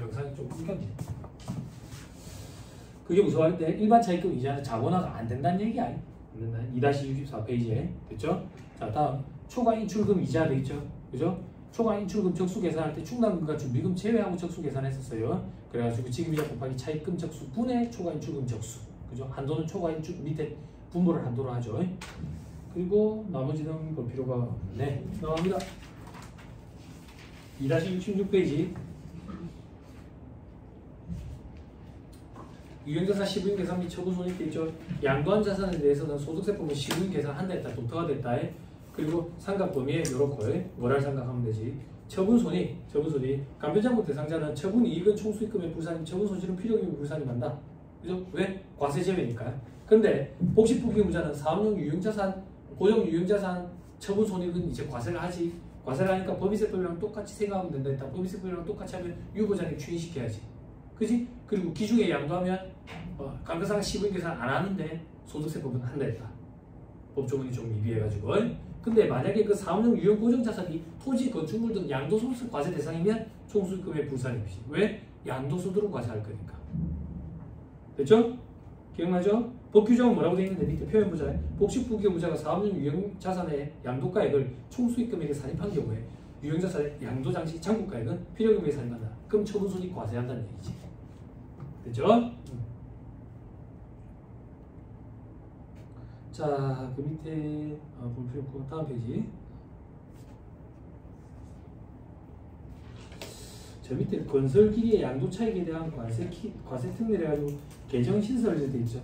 영상이 좀 끊겼네. 그게 무서워할 때 일반 차입금 이자는 자본화가 안 된다는 얘기야. 안 된다. 2-64페이지에 됐죠? 자, 다음 초과 인출금 이자 돼 있죠? 그죠? 초과 인출금 적수 계산할 때 충당금과 준비금 제외하고 적수 계산했었어요. 그래가지고 지급이자 곱하기 차입금 적수 분의 초과 인출금 적수. 그죠? 한도는 초과 인출금 밑에 분모를 한도로 하죠. 그리고 나머지는 볼 필요가 없네. 넘어갑니다. 2-66페이지. 유형자산 시부인 계산 및 처분 손익 돼 있죠. 양도한 자산에 대해서는 소득세법은 시부인 계산 한다 했다, 도터가 됐다. 그리고 상각 범위에 요렇고 뭐랄 생각하면 되지. 처분 손익. 간편장부 대상자는 처분 이익은 총수익금의 불산임, 처분 손실은 필요금의 불산임한다. 그죠? 왜? 과세 제외니까. 근데 복식부기의무자는 사업용 유형자산, 고용 유형자산 처분 손익은 이제 과세를 하지. 과세를 하니까 법인세법이랑 똑같이 생각하면 된다 했다. 법인세법이랑 똑같이 하면 유보자님 추인시켜야지. 그지? 그리고 기중에 양도하면 감가상각 시부인 계산 안 하는데 소득세법은 한다 했다. 법조문이 좀 미비해가지고. 근데 만약에 그 사업용 유형 고정자산이 토지, 건축물 등 양도소득 과세 대상이면 총수익금의 불산임이지. 왜? 양도소득으로 과세할 거니까. 됐죠? 기억나죠? 법 규정은 뭐라고 되어 있는데 밑에 표현 보자. 복식부기의무자가 사업용 유형 자산의 양도가액을 총수익금에게 산입한 경우에 유형자산의 양도장치 장부가액은 필요금액에 산입한다. 그럼 처분손익 과세한다는 얘기지. 됐죠? 자, 그 밑에 볼 필요 없고 다음 페이지. 저 밑에 건설기계의 양도차익에 대한 과세 특례를 해가지고 개정 신설이 돼 있죠.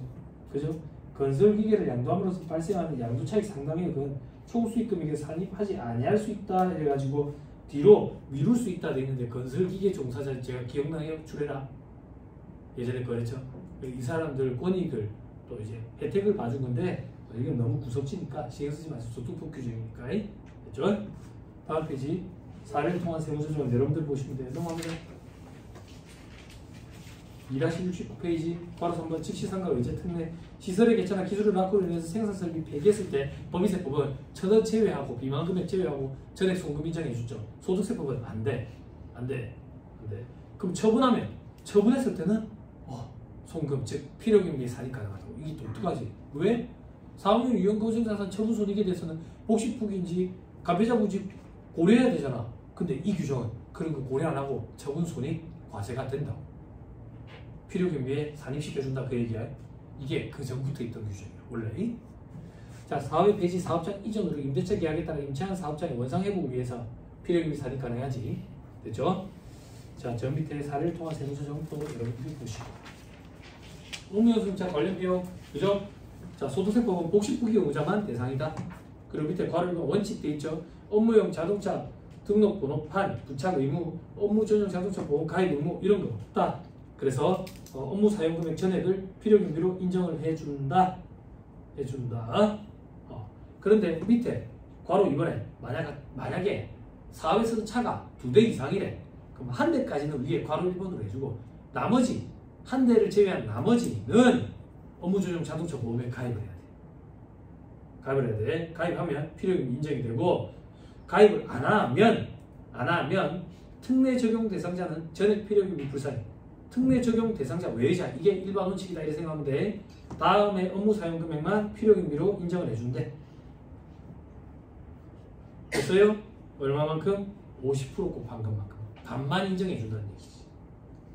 그죠? 건설기계를 양도함으로써 발생하는 양도차익 상당액은 총수익금액에 산입하지 아니할 수 있다 해가지고 뒤로 미룰 수 있다 돼 있는데, 건설기계 종사자 제가 기억나요? 줄여라. 예전에 그랬죠. 이 사람들 권익을 또 이제 혜택을 봐준 건데 이건 너무 구석지니까 신경 쓰지 마세요. 소득법 규정이니까. 됐죠? 다음 페이지. 사례를 통한 세무조정을 여러분들 보시면 돼요. 넘어갑니다. 2-69페이지. 바로 3번 즉시상각 의제 특례. 시설의 개체나 기술을 낳고 인해서 생산설비 폐기했을 때 법인세법은 천원 제외하고 비만금액 제외하고 전액 송금 인정해주죠. 소득세법은 안 돼. 그럼 처분했을 때는 송금, 즉 필요금액이 산입 가능하다고. 이게 독특하지. 왜? 사업용 유형 고정자산 처분 손익에 대해서는 복식부기인지 간편장부인지 고려해야 되잖아. 근데 이 규정은 그런 거 고려 안 하고 처분 손익 과세가 된다고. 필요금액에 산입시켜준다 그 얘기야. 이게 그 전부터 있던 규정이야 원래. 자, 사업의 폐지, 사업장 이전으로 임대차 계약에 따라 임차한 사업장의 원상 회복을 위해서 필요금액이 산입 가능하지. 됐죠? 자, 저 밑에 사례를 통한 세무조정도 여러분들이 보시고. 업무연수임차 관련 비용, 그죠? 자, 소득세법은 복식부기의무자만 대상이다. 그리고 밑에 괄호가 원칙 돼 있죠. 업무용 자동차 등록번호판 부착 의무, 업무 전용 자동차 보험 가입 의무 이런 거 없다. 그래서 업무 사용 금액 전액을 필요경비로 인정을 해준다. 그런데 밑에 괄호 2번에 만약에 사업에서는 차가 2대 이상이래. 그럼 한 대까지는 위에 괄호 1번으로 해주고 나머지 한 대를 제외한 나머지는 업무 전용 자동차 보험에 가입을 해야 돼. 가입하면 필요금이 인정이 되고, 가입을 안 하면 특례 적용 대상자는 전액 필요금이 불산임. 특례 적용 대상자 외자, 이게 일반 원칙이다 이렇게 생각하면 돼. 다음에 업무 사용 금액만 필요금비로 인정을 해준대. 됐어요? 얼마만큼? 50% 곱한 것만큼. 반만 인정해준다는 얘기지.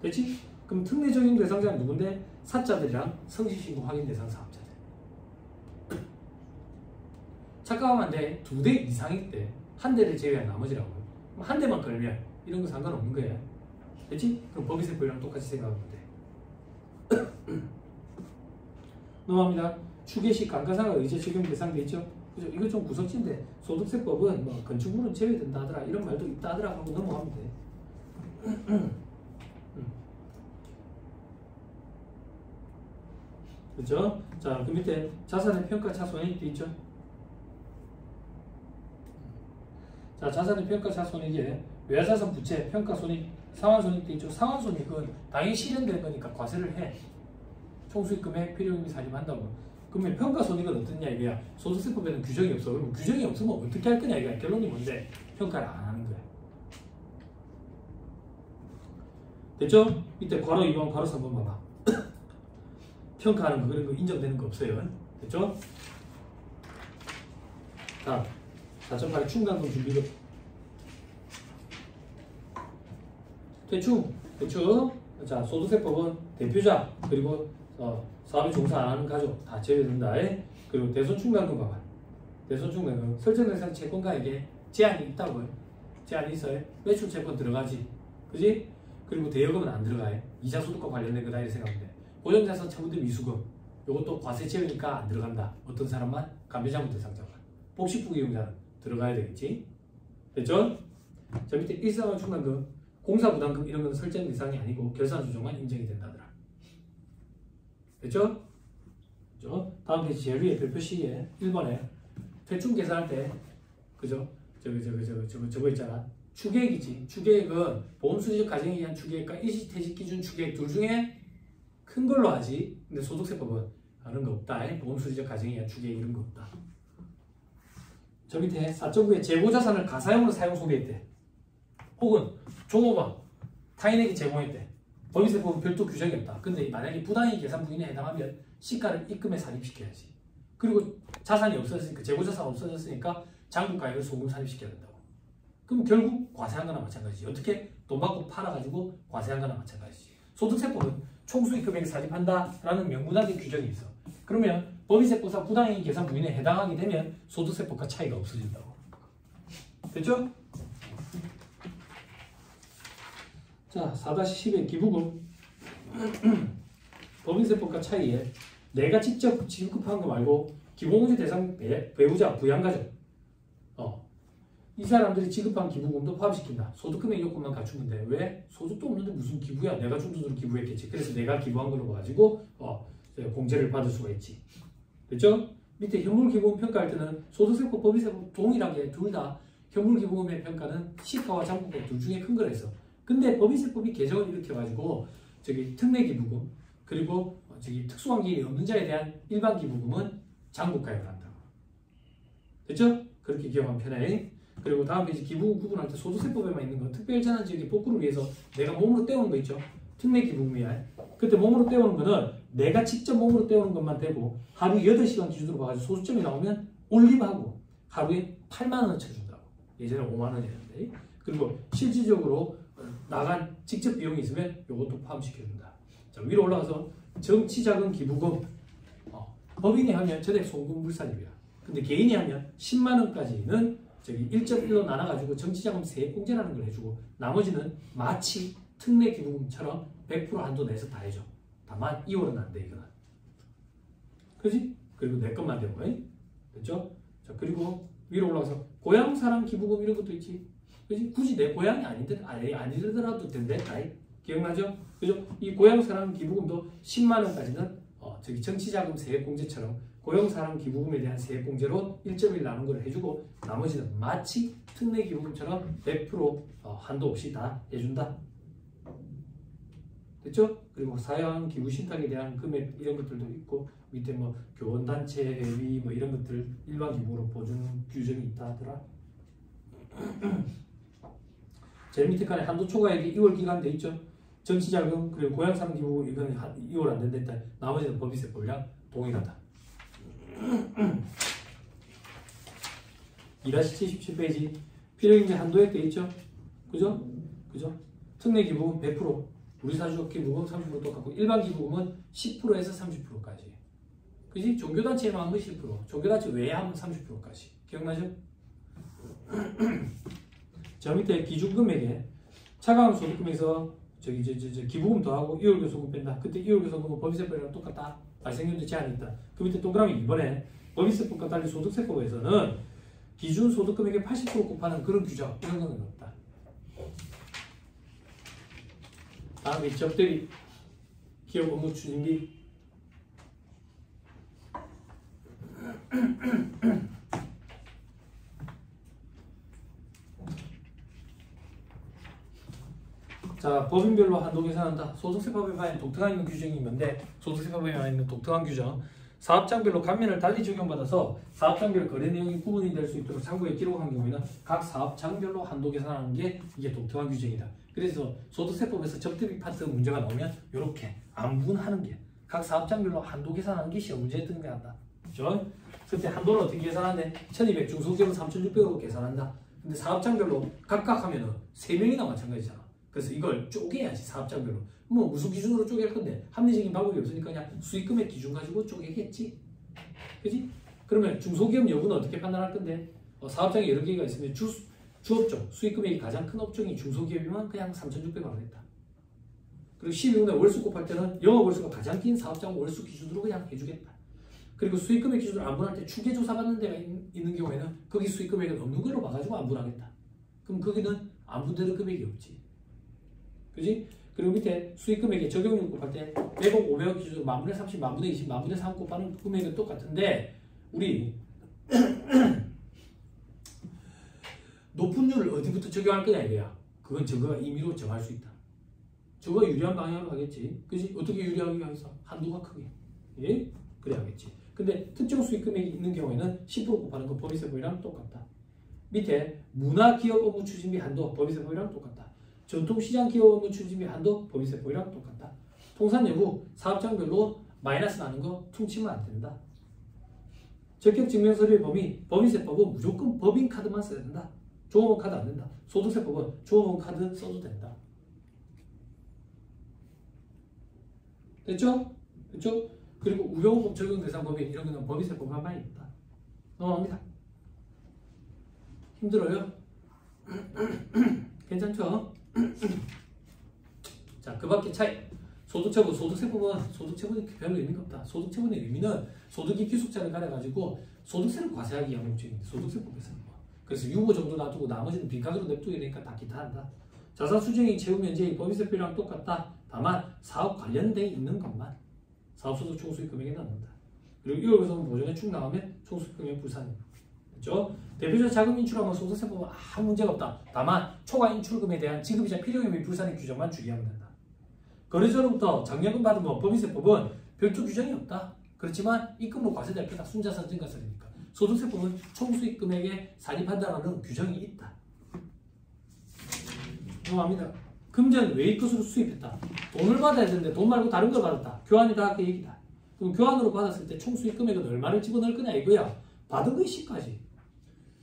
됐지? 그럼 특례 적용 대상자는 누군데? 사자들이랑 성실신고 확인 대상 사업자들. 착각하면 안 돼. 2대 이상일 때 한 대를 제외한 나머지라고. 한 대만 걸면 이런 거 상관없는 거야. 됐지? 그럼 법인세법이랑 똑같이 생각하면 돼. 넘어갑니다. 추계시 감가상각 의제 적용 대상 돼 있죠? 그죠? 이거 좀 구석진데 소득세법은 뭐 건축물은 제외된다 하더라 이런 말도 있다 하더라 하고 넘어가면 돼. 그죠? 자, 그 밑에 자산의 평가 차손익 돼 있죠? 자, 자산의 평가 차손익에 외화자산 부채 평가 손익 상환손익 돼 있죠? 상환손익은 당연히 실현된 거니까 과세를 해. 총수익금액 필요금이 산입한다고. 그러면 평가손익은 어떻냐 이거야. 소득세법에는 규정이 없어. 그럼 규정이 없으면 어떻게 할 거냐 이거야. 결론이 뭔데? 평가를 안 하는 거야. 됐죠? 이때 괄호 2번, 괄호 3번 봐봐. 평가하는 거 그런 거 인정되는 거 없어요. 됐죠? 자, 4.8 충당금 준비금. 대충. 자, 소득세법은 대표자 그리고 사업에 종사 안 하는 가족 다 제외된다. 그리고 대손충당금 봐봐. 대손충당금 설정 대상 채권가에게 제한이 있다고요. 제한이 있어요. 매출 채권 들어가지. 그지? 그리고 대여금은 안 들어가요. 이자 소득과 관련된 거다 이렇게 생각하면 돼. 고정자산 처분된 미수금. 요것도 과세 제외니까 안 들어간다. 어떤 사람만? 감배자금 대상자만. 복식부 이용자는 들어가야 되겠지. 됐죠? 자, 밑에 일상화 충당금, 공사부담금 이런 건 설정 대상이 아니고 결산 조정만 인정이 된다더라. 됐죠? 그죠? 다음 페이지 제일 위에 별표 C에 1번에 대충 계산할 때 그죠? 저거 있잖아. 추계액이지. 추계액은 보험수지적 가정에 의한 추계액과 일시퇴직 기준 추계액 둘 중에 큰 걸로 하지. 근데 소득세법은 그런 거 없다. 보험수지적 가정에 의한 추계액 이런 거 없다. 저 밑에 4.9에 재고자산을 가사용으로 사용 소개했대. 혹은 종업원 타인에게 제공했대. 법인세법은 별도 규정이 없다. 근데 만약에 부당이익 계산 부인에 해당하면 시가를 입금에 산입시켜야지. 그리고 자산이 없어졌으니까 재고자산 없어졌으니까 장부가액을 소금 산입시켜야 된다고. 그럼 결국 과세한 거나 마찬가지지. 어떻게? 돈 받고 팔아가지고 과세한 거나 마찬가지지. 소득세법은 총수익 금액에 산입한다라는 명문화된 규정이 있어. 그러면 법인세법상 부당이익 계산 부인에 해당하게 되면 소득세법과 차이가 없어진다고. 됐죠? 자, 4-10의 기부금. 법인세법과 차이에 내가 직접 지급한 거 말고 기본공제 대상 배우자, 부양가족 이 사람들이 지급한 기부금도 포함시킨다. 소득금액 요건만 갖추면 돼. 왜? 소득도 없는데 무슨 기부야? 내가 준 돈으로 기부했겠지. 그래서 내가 기부한 걸로 봐가지고 공제를 받을 수가 있지. 됐죠? 밑에 현물기부금 평가할 때는 소득세법, 법인세법 동일하게 둘 다 현물기부금의 평가는 시가와 장부법 둘 중에 큰 거라서. 근데 법인세법이 개정을 일으켜가지고 특례기부금 그리고 특수관계인이 없는 자에 대한 일반기부금은 장부가액을 한다고. 됐죠? 그렇게 기억하면 편해. 그리고 다음 페이지 기부금 구분할 때 소득세법에만 있는 건 특별자난지역의 복구를 위해서 내가 몸으로 떼오는 거 있죠? 특례기부금이야. 그때 몸으로 떼오는 거는 내가 직접 몸으로 떼오는 것만 되고 하루 8시간 기준으로 봐가지고 소수점이 나오면 올림하고 하루에 8만 원 쳐준다고. 예전에 5만 원이었는데. 그리고 실질적으로 나간 직접 비용이 있으면 이것도 포함시켜준다. 자, 위로 올라가서 정치자금 기부금. 법인이 하면 전액 송금불산입니다. 근데 개인이 하면 10만 원까지는 1.1로 나눠가지고 정치자금 세액공제라는 걸 해주고 나머지는 마치 특례기부금처럼 100% 한도 내서 다 해줘. 다만 2월은 안 돼, 이거는. 그지? 그리고 내 것만 되고, 됐죠? 자, 그리고 위로 올라가서 고향사랑 기부금 이런 것도 있지. 그지? 굳이 내 고향이 아니더라도 된대. 기억나죠? 그죠? 이 고향사랑 기부금도 10만 원까지는 정치자금 세액공제처럼 고용사랑 기부금에 대한 세액공제로 1.1 나눈 걸 해주고 나머지는 마치 특례기부금처럼 100% 한도 없이 다 해준다. 됐죠? 그리고 사형 기부 신탁에 대한 금액 이런 것들도 있고 밑에 교원단체 회비 이런 것들 일반 기부로 보증 규정이 있다 하더라. 제일 밑에 칸에 한도 초과액이 2월 기간 돼 있죠? 정치자금 그리고 고향사랑 기부금 이건 2월 안 된다. 나머지는 법인세법이랑 동일하다. 2-77페이지 필요경제 한도액 돼 있죠? 그죠? 특례기부금 100%, 우리사주적 기부금 30% 똑같고 일반 기부금은 10%에서 30%까지. 그지? 종교단체에만 하면 10%, 종교단체 외에 하면 30%까지. 기억나죠? 저 밑에 기준금액에 차가운 소득금에서 기부금 더하고 이월교소금 뺀다. 그때 이월교소금은 법인세법이랑 똑같다. 발생연도 제한이 있다. 그 밑에 동그라미 이번에 법인세법과 달리 소득세법에서는 기준 소득금액의 80% 곱하는 그런 규정 이런 건 없다. 다음에 적대비 기업 업무 추진비. 자, 법인별로 한도 계산한다. 소득세법에만 독특한 있는 규정이 있는데 소득세법에만 있는 독특한 규정. 사업장별로 감면을 달리 적용받아서 사업장별 거래 내용이 구분이 될 수 있도록 상부에 기록한 경우에는 각 사업장별로 한도 계산하는 게 이게 독특한 규정이다. 그래서 소득세법에서 적대비 파트 문제가 나오면 이렇게 안분하는 게 각 사업장별로 한도 계산하는 게 시험 문제에 등장한다. 그렇죠? 그때 한도는 어떻게 계산하는데 1200 중소기업은 3600으로 계산한다. 근데 사업장별로 각각 하면은 3명이나 마찬가지잖아. 그래서 이걸 쪼개야지 사업장별로. 뭐 무슨 기준으로 쪼갤 건데 합리적인 방법이 없으니까 그냥 수익금액 기준 가지고 쪼개겠지. 그지? 그러면 중소기업 여부는 어떻게 판단할 건데 사업장이 여러 개가 있으면 주업종, 수익금액이 가장 큰 업종이 중소기업이면 그냥 3600원 하겠다. 그리고 12분의 월수 곱할 때는 영업월수가 가장 긴 사업장 월수 기준으로 그냥 해주겠다. 그리고 수익금액 기준으로 안분할 때 추계조사 받는 데가 있는 경우에는 거기 수익금액은 없는 걸로 봐가지고 안분하겠다. 그럼 거기는 안분되는 금액이 없지. 그지? 그리고 밑에 수익금액의 적용률 곱할 때 100억, 500억 기준으로 만분의 30, 만분의 20, 만분의 3 곱하는 금액은 똑같은데 우리 높은 율을 어디부터 적용할 거냐 이거야. 그건 저거가 임의로 정할 수 있다. 저거가 유리한 방향으로 하겠지. 그지? 어떻게 유리하게 하겠어? 한도가 크게. 예? 그래 하겠지. 근데 특정 수익금액이 있는 경우에는 10% 곱하는 건 법인세법이랑 똑같다. 밑에 문화기업 업무 추진비 한도 법인세법이랑 똑같다. 전통시장기업 업무 추진비 한도 법인세법이랑 똑같다. 통산여부 사업장별로 마이너스 나는 거 퉁치면 안 된다. 적격증명서류의 범위 법인세법은 무조건 법인카드만 써야 된다. 종업원 카드 안 된다. 소득세법은 종업원 카드 써도 된다. 됐죠? 됐죠? 그리고 우병우법 적용 대상 법인 이런 거는 법인세법만 있다. 넘어갑니다. 힘들어요? 괜찮죠? 자, 그 밖에 차이. 소득처분, 소득세법은 별로 의미가 없다. 소득처분의 의미는 소득이 기숙자를 가려가지고 소득세를 과세하기 위한 목적인데 소득세법에서는 뭐. 그래서 유보 정도 놔두고 나머지는 빈칸으로 냅두게 되니까 다 기타 한다. 자산수령액 채무면제액 법인세법이랑 똑같다. 다만 사업 관련돼 있는 것만 사업소득 총수익금액에 넣는다. 그리고 이거에서 보전에 쭉 나오면 총수익금액 불산입니다. 그렇죠? 대표적 자금 인출하면 소득세법은 아무 문제가 없다. 다만 초과 인출금에 대한 지급이자 필요금의 불산의 규정만 주의하면 된다. 거래처로부터 장려금 받으면 법인세법은 별도 규정이 없다. 그렇지만 입금으로 과세될 거다. 순자산 증가세니까. 소득세법은 총수익금액에 산입한다는 규정이 있다. 넘어갑니다. 금전 외입것으로 수입했다. 돈을 받아야 되는데 돈 말고 다른 걸 받았다. 교환이다 그 얘기다. 그럼 교환으로 받았을 때 총수익 금액은 얼마를 집어넣을 거냐 이거야. 받은 게 시가지.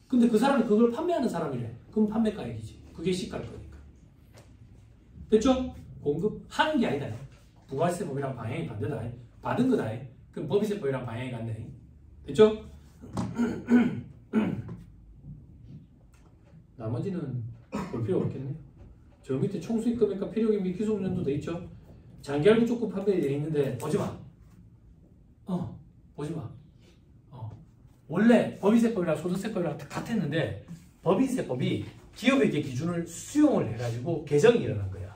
근데 그 사람이 그걸 판매하는 사람이래. 그럼 판매가액이지. 그게 시가일 거니까. 됐죠? 공급하는 게 아니다. 부가세법이랑 방향이 반대다. 받은 거다. 그럼 법인세법이랑 방향이 같네. 됐죠? 나머지는 볼 필요 없겠네. 저 밑에 총수익 금액과 필요금액 기술연도 돼 있죠. 장기할부 조건 판별이 돼 있는데 보지 마. 보지 마. 원래 법인세법이랑 소득세법이랑 같았는데 법인세법이 기업에게 기준을 수용을 해가지고 개정이 일어난 거야.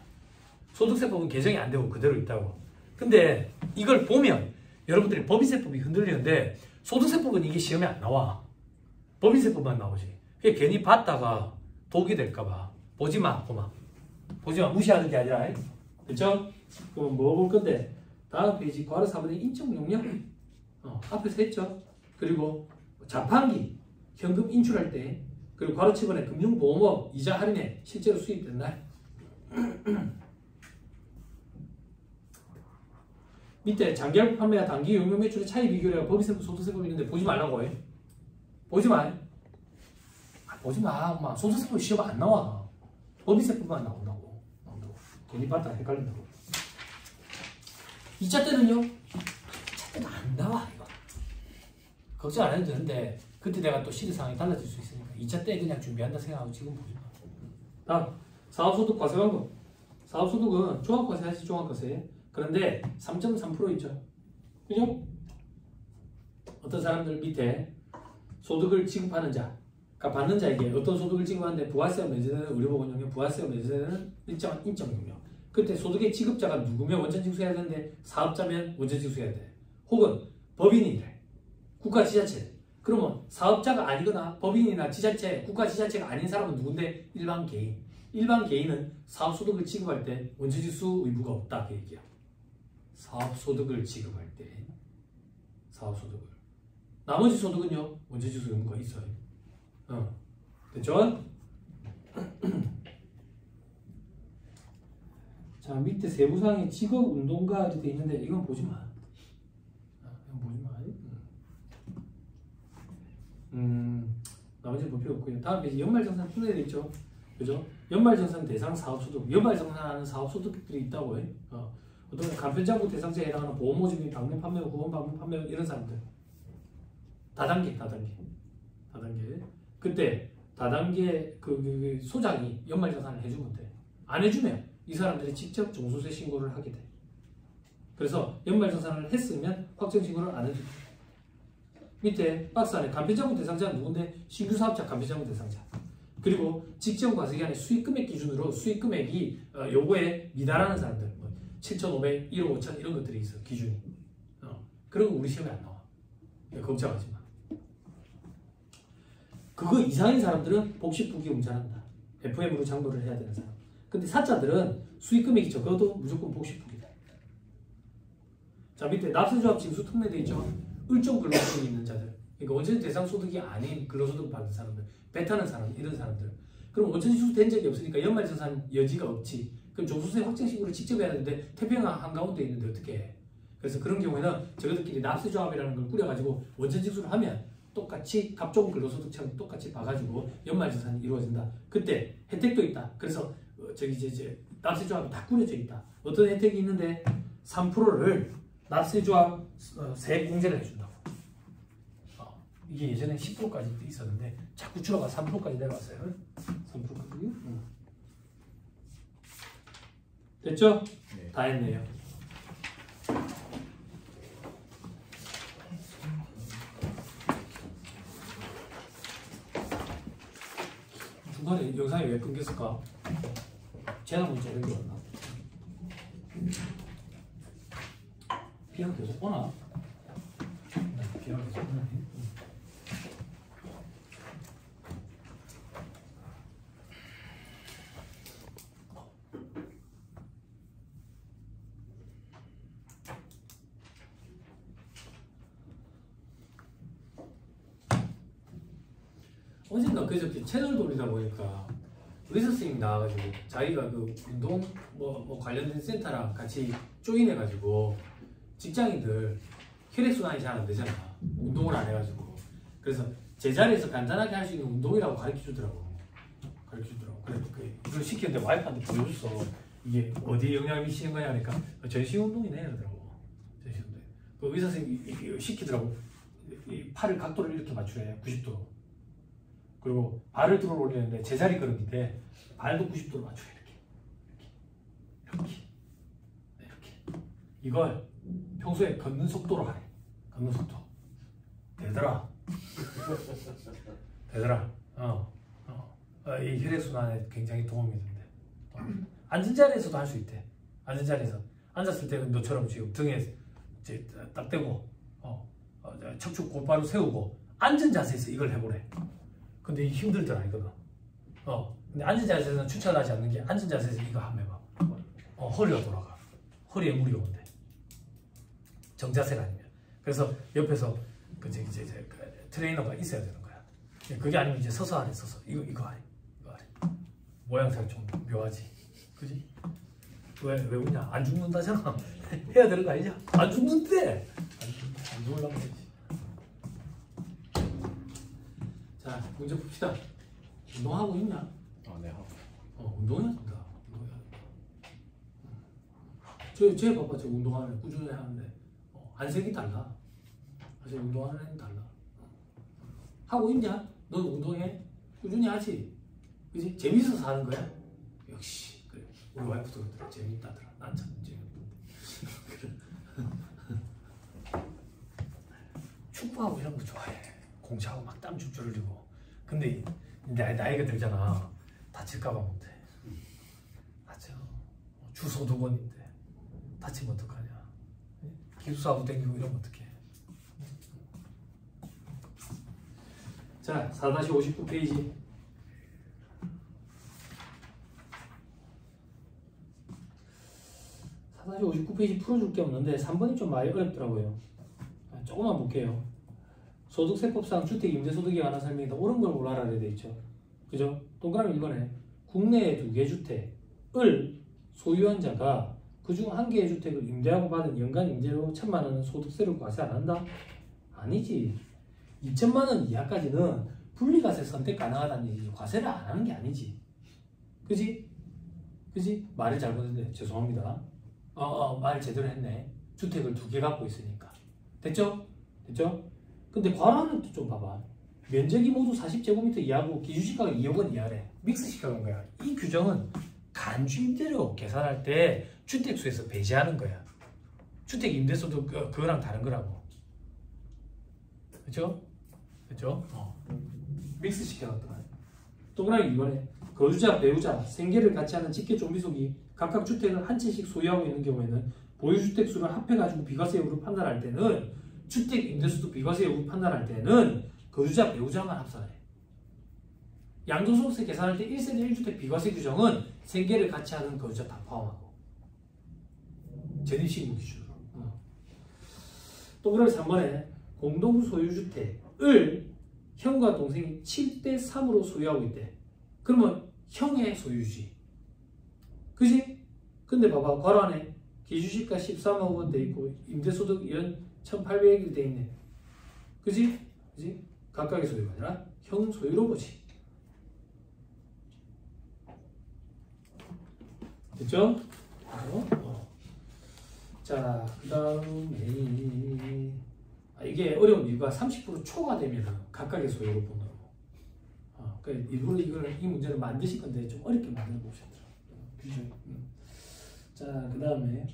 소득세법은 개정이 안 되고 그대로 있다고. 근데 이걸 보면 여러분들이 법인세법이 흔들리는데 소득세법은 이게 시험에 안 나와. 법인세법만 나오지. 그게 괜히 봤다가 독이 될까봐 보지 마, 고마. 보지 마, 무시하는 게 아니라. 그렇죠? 그럼 뭐 볼 건데 다음 페이지 괄호 4번의 인적 용역 앞에서 했죠. 그리고 자판기 현금 인출할 때 그리고 괄호 7번에 금융보험업 이자 할인에 실제로 수입된 날 밑에 장기할부 판매와 단기 용역 매출의 차이 비교를 법인세법 소득세법이 있는데 보지 말라고 해. 보지 마. 보지 마. 엄마. 소득세법 시험 안 나와. 법인세법만 나온다고. 괜히 봤다 헷갈린다고. 2차 때는요? 2차 때는 안 나와 이거. 걱정 안 해도 되는데 그때 내가 또 시대 상황이 달라질 수 있으니까 2차 때 그냥 준비한다 생각하고 지금 보지 마. 다음 사업소득 과세 방법. 사업소득은 종합과세 하지 종합과세. 그런데 3.3% 있죠. 그죠? 어떤 사람들 밑에 소득을 지급하는 자 그러니까 받는 자에게 어떤 소득을 지급하는데 부가세가 면제되는 의료보건용역, 부가세가 면제되는 일정한 인적용역. 그때 소득의 지급자가 누구면 원천징수해야 되는데 사업자면 원천징수해야 돼. 혹은 법인이래. 국가 지자체. 그러면 사업자가 아니거나 법인이나 지자체, 국가 지자체가 아닌 사람은 누군데? 일반 개인. 일반 개인은 사업소득을 지급할 때 원천징수 의무가 없다 그 얘기야. 사업소득을 지급할 때 사업소득을. 나머지 소득은요 원천징수 의무가 있어요. 됐죠? 자, 밑에 세부사항에 직업 운동가 이렇게 있는데 이건 보지 마. 이건 보지 마. 나머지는 볼 필요 없고요. 다음에 연말정산 분해되어 있죠. 그죠? 연말정산 대상 사업소득, 연말정산하는 사업소득들이 있다고 해. 어떤 간편장부 대상자에 해당하는 보험모집 및 방문 판매원, 후원 방문 판매원 이런 사람들. 다단계. 그때 다단계 그 소장이 연말정산을 해주면 돼. 안 해주면 이 사람들이 직접 종소세 신고를 하게 돼. 그래서 연말정산을 했으면 확정신고를 안 해줘. 밑에 박스 안에 간편장부 대상자는 누군데? 신규사업자 간편장부 대상자. 그리고 직전과세기간의 수익금액 기준으로 수익금액이 요거에 미달하는 사람들 7,500, 1억 5천 이런 것들이 있어. 기준이. 그런 거 우리 시험에 안 나와. 걱정하지 마. 그거 이상인 사람들은 복식부기 운전한다. FM으로 장부를 해야 되는 사람. 근데 사자들은 수익금액이 적어도 무조건 복식부기다. 자, 밑에 납세조합 징수 특례돼 있죠. 을종 근로소득이 있는 자들. 그러니까 원천 대상 소득이 아닌 근로소득 받는 사람들, 배 타는 사람, 이런 사람들. 그럼 원천 지수 된 적이 없으니까 연말정산 여지가 없지. 그럼 종소세 확정신고를 직접 해야 되는데 태평양 한가운데 있는데 어떻게 해? 그래서 그런 경우에는 저희들끼리 납세조합이라는 걸 꾸려가지고 원천 징수를 하면 똑같이 갑종 근로소득처럼 똑같이 봐가지고 연말정산이 이루어진다. 그때 혜택도 있다. 그래서 저기 이제 납세조합이 다 꾸려져 있다. 어떤 혜택이 있는데 3%를 납세조합 세액공제를 해준다고. 이게 예전에 10%까지 있었는데 자꾸 줄어가 3%까지 내려왔어요. 3%까지. 됐죠? 네. 다 했네요. 중간에 영상이 왜 끊겼을까? 재난 문자 이런 게 왔나? 비가 계속 오나? 비가 계속 오나? 어젠가 그저께 채널 돌리다 보니까 의사 선생님 나와가지고 자기가 그 운동 뭐 관련된 센터랑 같이 조인해가지고 직장인들 혈액순환이 잘 안 되잖아. 운동을 안 해가지고. 그래서 제자리에서 간단하게 할 수 있는 운동이라고 가르쳐주더라고. 그래서 그걸 시켰는데 와이프한테 보여줬어. 이게 어디에 영향을 미치는 거냐 하니까 전신 운동이네 이러더라고. 전신 운동. 그 의사 선생님이 시키더라고. 이 팔을 각도를 이렇게 맞추래. 90도. 그리고 발을 들어 올리는데 제자리 걸음인데 발도 90도로 맞춰 이렇게 이걸 평소에 걷는 속도로 하래. 걷는 속도 되더라. 이 혈액순환에 굉장히 도움이 된대. 앉은 자리에서도 할 수 있대. 앉은 자리에서 앉았을 때는 너처럼 지금 등에 이제 딱 대고 척추 곧바로 세우고 앉은 자세에서 이걸 해보래. 근데 이게 힘들더라 이거는. 근데 앉은 자세에서는 추천하지 않는 게 앉은 자세에서 이거 한번 해봐. 허리가 돌아가. 허리에 무리가 온대. 정자세가 아니면. 그래서 옆에서 그 트레이너가 있어야 되는 거야. 그게 아니면 이제 서서 하래. 서서 이거 하래. 모양새가 좀 묘하지. 그지? 왜 웃냐? 안 죽는다잖아. 해야 되는 거 아니냐? 안 죽는데. 안 죽으려고 해야지. 자, 문제 봅시다. 운동하고 있냐? 네, 하고. 운동해야 된다. 쟤 봐봐, 저 운동하는 꾸준히 하는데 안색이 달라. 사실 운동하는 애는 달라. 하고 있냐? 너 운동해? 꾸준히 하지? 그지? 재밌어서 하는 거야? 역시 그래. 우리 와이프도 그러더라. 재밌다더라. 난 참 재밌던데. 축구하고 이런 거 좋아해. 공차하고 막 땀 줄줄 흘리고. 근데 나이가 들잖아. 다칠까봐 못해. 다쳐. 주소 2번인데 다치면 어떡하냐. 기숙사하고 댕기고 이러면 어떡해. 자, 4-59페이지. 4-59페이지 풀어줄 게 없는데 3번이 좀 많이 어렵더라고요. 조금만 볼게요. 소득세법상 주택 임대소득에 관한 설명이다. 옳은 걸 골라라 돼 있죠. 그죠? 동그라미 1번에 국내에 2개 주택을 소유한 자가 그중 한 개의 주택을 임대하고 받은 연간 임대료 1,000만 원은 소득세를 과세 안 한다? 아니지. 2천만 원 이하까지는 분리과세 선택 가능하다는 얘기지. 과세를 안 하는 게 아니지. 그지? 그지? 말을 잘못했네. 죄송합니다. 말 제대로 했네. 주택을 2개 갖고 있으니까. 됐죠? 됐죠? 근데 과라는 또 좀 봐봐. 면적이 모두 40제곱미터 이하고 기준시가가 2억 원 이하래. 믹스시가 온 거야. 이 규정은 간주임대료 계산할 때 주택수에서 배제하는 거야. 주택 임대소득 그거랑 다른 거라고. 그죠? 그죠? 믹스시켜놨다. 동그라미 2번에 거주자, 배우자, 생계를 같이 하는 직계 좀비속이 각각 주택을 한 채씩 소유하고 있는 경우에는 보유주택 수를 합해가지고 비과세 여부를 판단할 때는 주택 임대수도 비과세 여부를 판단할 때는 거주자, 배우자만 합산해. 양도소득세 계산할 때 1세대 1주택 비과세 규정은 생계를 같이 하는 거주자 다 포함하고 전입신고 기준으로. 동그라미 3번에 공동 소유주택을 형과 동생이 7대3으로 소유하고 있대. 그러면 형의 소유지. 그지? 근데 봐봐. 괄호 안에 기준시가 13억 원 돼 있고 임대소득 연 1,800일 돼 있네. 그지? 그지? 각각의 소유가 아니라 형 소유로 보지. 됐죠? 자, 그 다음에 이게 어려운 이유가 30% 초과되면 각각의 소유로 보는 거. 그러니까 일부러 이 문제를 만드실 건데 좀 어렵게 만들어 보셨더라고요. 그죠? 자, 그 다음에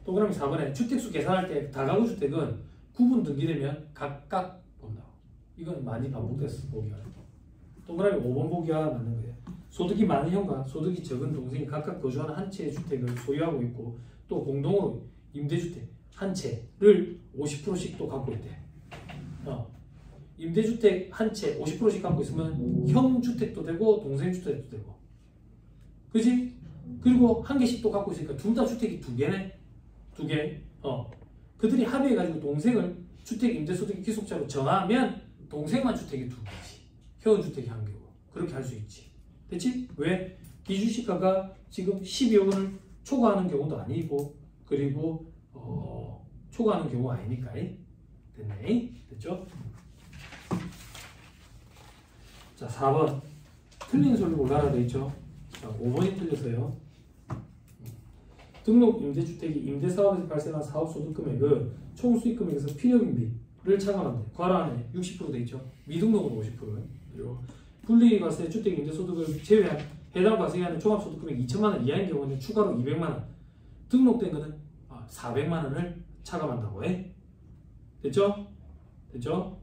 동그라미 4번에 주택수 계산할 때 다가구 주택은 구분 등기되면 각각 본다고. 이건 많이 반복됐어, 보기가. 동그라미 5번 보기가 맞는 거예요. 소득이 많은 형과 소득이 적은 동생이 각각 거주하는 한 채의 주택을 소유하고 있고 또 공동으로 임대주택 한 채를 50%씩 또 갖고 있대. 임대주택 한 채 50%씩 갖고 있으면 형 주택도 되고 동생 주택도 되고. 그지? 그리고 한 개씩 또 갖고 있으니까 둘 다 주택이 2개네. 2개. 그들이 합의해가지고 동생을 주택 임대소득 기속자로 정하면 동생만 주택이 2개지. 형은 주택이 1개고. 그렇게 할 수 있지. 됐지? 왜? 기준시가가 지금 12억 원을 초과하는 경우도 아니고 그리고 초과하는 경우가 아니니까. 됐네? 됐죠? 자, 4번 틀린 소리를 올라라 돼 있죠? 자, 5번이 틀렸어요. 등록 임대주택이 임대사업에서 발생한 사업소득 금액은 총 수익 금액에서 필요금비를 차감한대. 괄호 안에 60% 돼 있죠? 미등록은 50%예요. 그리고 분리과세 주택 임대소득을 제외한 해당 과세에 하는 종합소득금액 2천만 원 이하인 경우는 추가로 200만 원, 등록된 거는 400만 원을 차감한다고 해. 됐죠? 됐죠?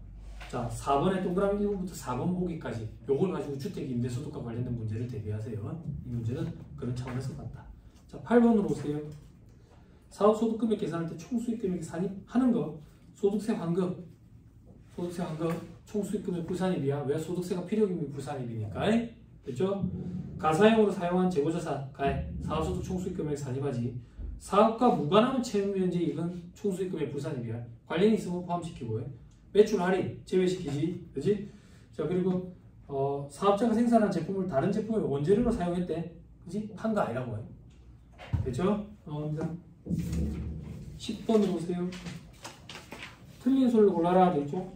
자, 4번에 동그라미 1번부터 4번 보기까지 요걸 가지고 주택 임대소득과 관련된 문제를 대비하세요. 이 문제는 그런 차원에서 봤다. 자, 8번으로 오세요. 사업소득금액 계산할 때 총수익금액 산입하는 거, 소득세 환급, 총수익금액 불산입이야. 왜? 소득세가 필요금액 불산입이니까. 됐죠? 가사용으로 사용한 재고자산, 사업소득 총수익금액 산입하지. 사업과 무관하면 채무면제이익은 총수익금액 불산입이야. 관련이 있으면 포함시키고, 매출 할인 제외시키지. 그지? 자, 그리고 사업자가 생산한 제품을 다른 제품의 원재료로 사용했대. 그지? 판 거 아니라고 해. 됐죠? 10번으로 오세요. 틀린 소리를 골라라 되죠?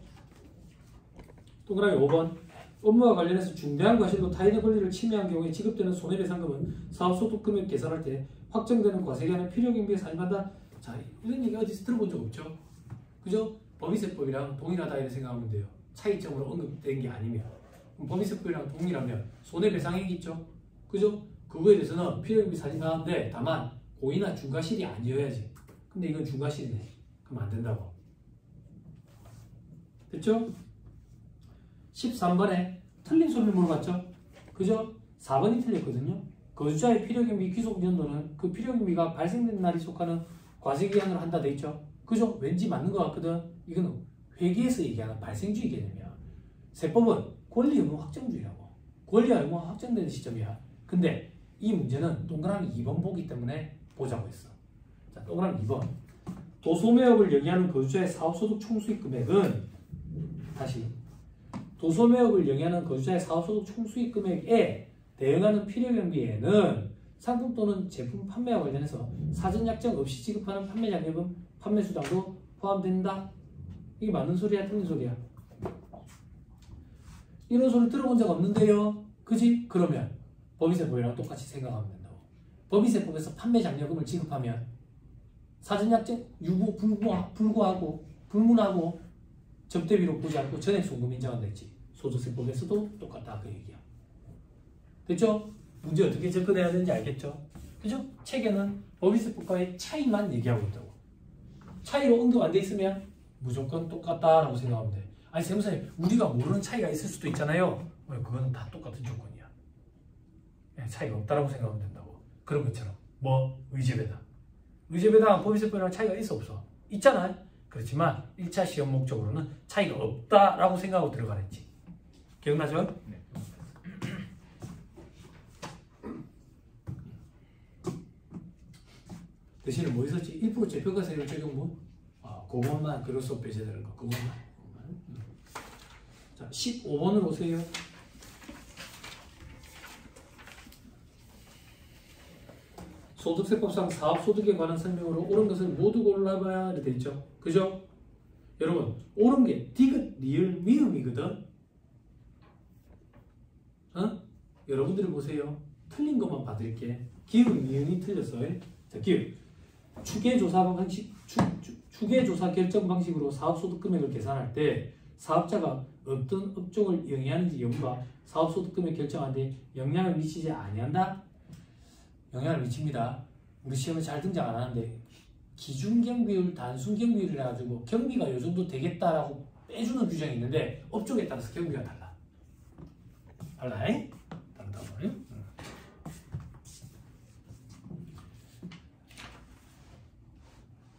동그라미 5번. 업무와 관련해서 중대한 과실로 타인의 권리를 침해한 경우에 지급되는 손해배상금은 사업소득금액 계산할 때 확정되는 과세기한의 필요경비에 산입한다. 자, 이런 얘기 어디서 들어본 적 없죠? 그죠? 법인세법이랑 동일하다 이렇게 생각하면 돼요. 차이점으로 언급된 게 아니면. 법인세법이랑 동일하면 손해배상액이 있죠? 그죠? 그거에 대해서는 필요경비 산입하는데 다만 고의나 중과실이 아니어야지. 근데 이건 중과실이네. 그럼 안 된다고. 됐죠? 13번에 틀린 소리를 물어봤죠? 그죠? 4번이 틀렸거든요. 거주자의 필요경비 귀속연도는 그 필요경비가 발생된 날이 속하는 과세기간으로 한다 돼 있죠? 그죠? 왠지 맞는 것 같거든. 이거는 회계에서 얘기하는 발생주의 개념이야. 세법은 권리 의무 확정주의라고. 권리와 의무가 확정되는 시점이야. 근데 이 문제는 동그라미 2번 보기 때문에 보자고 했어. 자, 동그라미 2번. 도소매업을 영위하는 거주자의 사업소득 총수익 금액은 다시 도소매업을 영위하는 거주자의 사업소득 총수익 금액에 대응하는 필요경비에는 상품 또는 제품 판매와 관련해서 사전 약정 없이 지급하는 판매자금은 판매수당도 포함된다. 이게 맞는 소리야, 틀린 소리야? 이런 소리 들어본 적 없는데요. 그지? 그러면 법인세법이랑 똑같이 생각하면 된다고. 법인세법에서 판매장려금을 지급하면 사전약정 유보 불문하고 접대비로 보지 않고 전액송금 인정한다 했지. 소득세법에서도 똑같다 그 얘기야. 됐죠? 문제 어떻게 접근해야 되는지 알겠죠? 그죠? 책에는 법인세법과의 차이만 얘기하고 있다고. 차이로 언급 안 돼 있으면 무조건 똑같다라고 생각하면 돼. 아니 세무사님 우리가 모르는 차이가 있을 수도 있잖아요. 그거는 다 똑같은 조건이야. 차이가 없다라고 생각하면 된다고. 그런 것처럼 뭐 의제배당. 의제배당은 법인세법이랑 차이가 있어 없어? 있잖아. 그렇지만 1차 시험 목적으로는 차이가 없다라고 생각하고 들어가랬지. 기억나죠? 네. 대신에 뭐 있었지? 1% 재평가세율 적용분? 그것만 그럴 수 없게 제대로 거. 그것만. 자, 15번으로 오세요. 소득세법상 사업소득에 관한 설명으로 옳은 것을 모두 골라봐야 이렇게 되어 있죠. 그죠? 여러분, 옳은 게 디귿, 리을, 미음이거든. 여러분들이 보세요. 틀린 것만 봐드릴게. 기읍, 미음이 틀렸어요. 자, 기읍. 추계조사 방식, 추계조사 결정 방식으로 사업소득 금액을 계산할 때 사업자가 어떤 업종을 영위하는지 여부가 사업소득 금액 결정하는데 영향을 미치지 아니한다? 영향을 미칩니다. 우리 시험에 잘 등장 안 하는데 기준경비율, 단순경비율을 해가지고 경비가 요 정도 되겠다라고 빼주는 규정이 있는데 업종에 따라서 경비가 달라. 달라잉? 다르다고.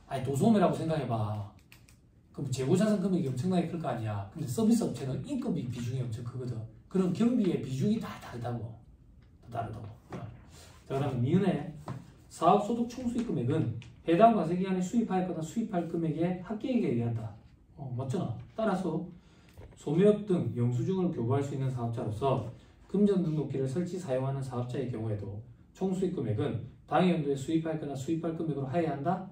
아니 도소매라고 생각해봐. 그럼 재고자산 금액이 엄청나게 클 거 아니야. 근데 서비스 업체는 인건비 비중이 엄청 크거든. 그럼 경비의 비중이 다 다르다고. 다르다고. 자, 그다음에 미은의 사업소득 총수익 금액은 해당 과세기간에 수입하였거나 수입할 금액의 합계액에 의한다. 맞잖아. 따라서 소매업 등 영수증을 교부할 수 있는 사업자로서 금전등록기를 설치 사용하는 사업자의 경우에도 총수익 금액은 당해 연도에 수입하였거나 수입할 금액으로 하여야 한다.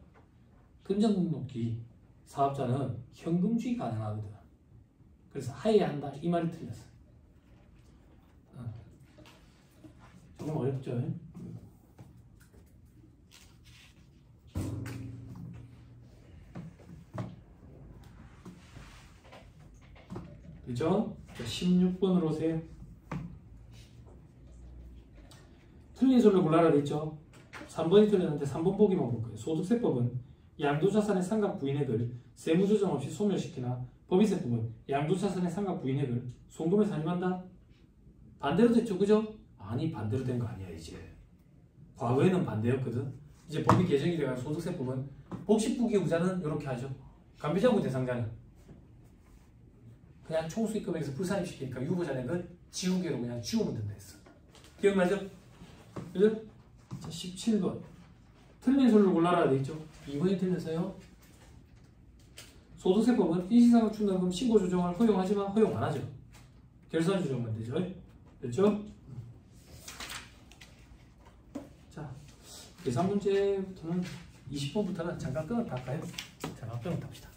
금전등록기 사업자는 현금주의 가능하거든. 그래서 하여야 한다. 이 말이 틀렸어. 조금 어렵죠? 그죠? 16번으로 오세요. 틀린 소리를 골라라 됐죠? 3번이 틀렸는데 3번 보기만 볼 거예요. 소득세법은 양도자산의 상각 부인액을 세무조정 없이 소멸시키나 법인세법은 양도자산의 상각 부인액을 송금에 산입한다? 반대로 됐죠, 그죠? 아니 반대로 된 거 아니야 이제. 과거에는 반대였거든. 이제 법이 개정이 돼가 소득세법은 복식부기부자는 이렇게 하죠. 간비자부 대상자는 그냥 총수익 금액에서 불산입시키니까 유보자액은 지우개로 그냥 지우면 된다 했어. 기억나죠? 그죠? 자, 17번 틀린 소리를 골라라 되어있죠. 2번이 틀렸어요. 소득세법은 인시상각 충당금 신고 조정을 허용하지만 허용 안 하죠. 결산 조정만 되죠. 됐죠? 자, 계산 문제부터는 20번부터는 잠깐 끊었다 할까요? 잠깐 끊었다 합시다.